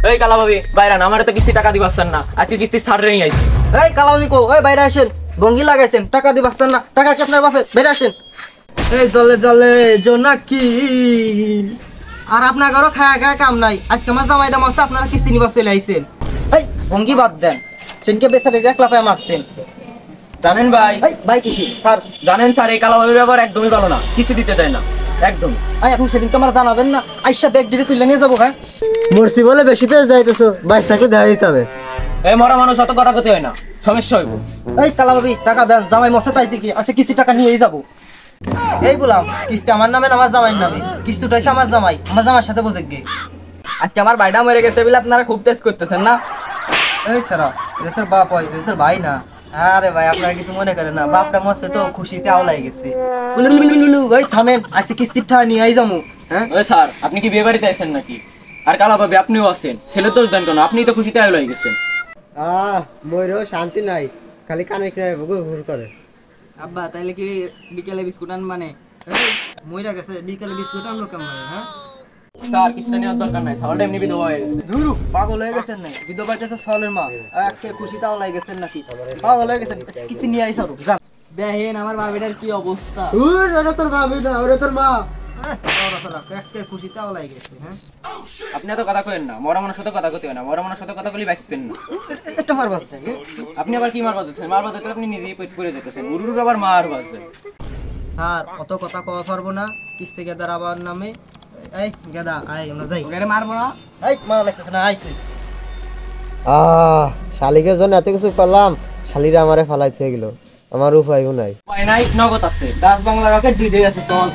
এই কালা ভাবি বাইরে না, আমার তো কিস্তি টাকা দিবাচ্ছেন না, আজকে কিস্তি ছাড় নিয়ে আইছি। এই কালামি কো, ওই বাইরে আসেন, ভঙ্গি লাগাইছেন, টাকা দিবাচ্ছেন না, টাকা কি আপনার বাপের? বাইরে আসেন। এই জলে জলে জোনাকি, আর আপনার ঘরও খায়া খায়া কাম নাই, আজকে আমার জামাইটা মাসে আপনারা কিস্তি নিবা চলে আইছেন। এই ভঙ্গি বাদ দেন, সেনকে বেচারে একলা পায়ে মারছেন। জানেন ভাই, এই ভাই কিসি স্যার, জানেন স্যার এই কালা ভাবির ব্যাপার একদমই ভালো না, কিস্তি দিতে চায় না একদম। এই আপনি সেদিন তো আমার জানাবেন না, আইসা ব্যাগ দিতে তুলে নিয়ে যাবো। হ্যাঁ মরছি বলে বেশি তেজ যাইতেছো, বাইশ থাকলে দেখা দিতে হবে। এই মরা মানুষ অত কথা কথা হয় না, সমস্যা হইব। এই কালাবাবি টাকা দেন, জামাই মশা তাই দেখি আছে, কিস্তি টাকা নিয়েই যাবো। এই বললাম কিস্তি আমার নামে না আমার জামাইয়ের নামে, কিস্তি উঠাইছে আমার জামাই, আমার জামাইয়ের সাথে বোঝে গে। আজকে আমার ভাইটা মরে গেছে বলে আপনারা খুব টেস্ট করতেছেন না। এই সারা, এটা তোর বাপ হয়, এটা তোর ভাই না। আরে ভাই আপনারা কিছু মনে করেন না, বাপটা মরছে তো খুশিতে আওলাই গেছে। ভাই থামেন, আজকে কিস্তির টাকা নিয়েই যাবো। হ্যাঁ ওই স্যার, আপনি কি বিয়ে বাড়িতে আছেন নাকি? আর কালা ভাবি আপনিও আছেন, ছেলে দোষ দেন কেন? আপনি তো খুশিতে আয় গেছেন। ময়ূরও শান্তি নাই, খালি কানে কিনে ভুল করে। আব্বা তাইলে কি বিকেলে বিস্কুট আন মানে? মইরা গেছে, বিকালে বিস্কুট আনলো কেমন? হ্যাঁ স্যার কিস্তি নেওয়ার দরকার নাই, সালটা এমনি বিধবা হয়ে গেছে। ধুরু পাগল হয়ে গেছেন নাই, বিধবা গেছে সলের মা, আজকে খুশিতে আওলাই গেছেন নাকি? পাগল হয়ে গেছেন, কিস্তি নিয়ে আইসা যান। দেখেন আমার ভাবিটার কি অবস্থা। ওরা তোর ভাবি না, ওরা তোর মা। খুশিতে আওলাই গেছে। হ্যাঁ আপনি এত কথা কইেন না, মরা মানুষের সাথে কথা কইতে হয় না, মরা মানুষের সাথে কথা বলি বাইসপেন না। একটা মার বাচ্চা, আপনি আবার কি মার বাজাচ্ছেন? মার বাজাতে আপনি নিজেই পেট করে যেতেছেন, উরুর আবার মার বাজছে। স্যার অত কথা কওয়া পারবো না, কিস্তি গেদার আবার নামে। এই গেদা আয়, আমরা যাই। ওখানে মারবো না। এই মারা লাগতেছে না, আয় তুই। শালিকের জন্য এত কিছু করলাম, শালিরা আমারে ফালাই থেকে গেল, আমার উপায়ও নাই। উপায় নাই, নগদ আছে। দাস বাংলা রকেট দুইটাই আছে, চল।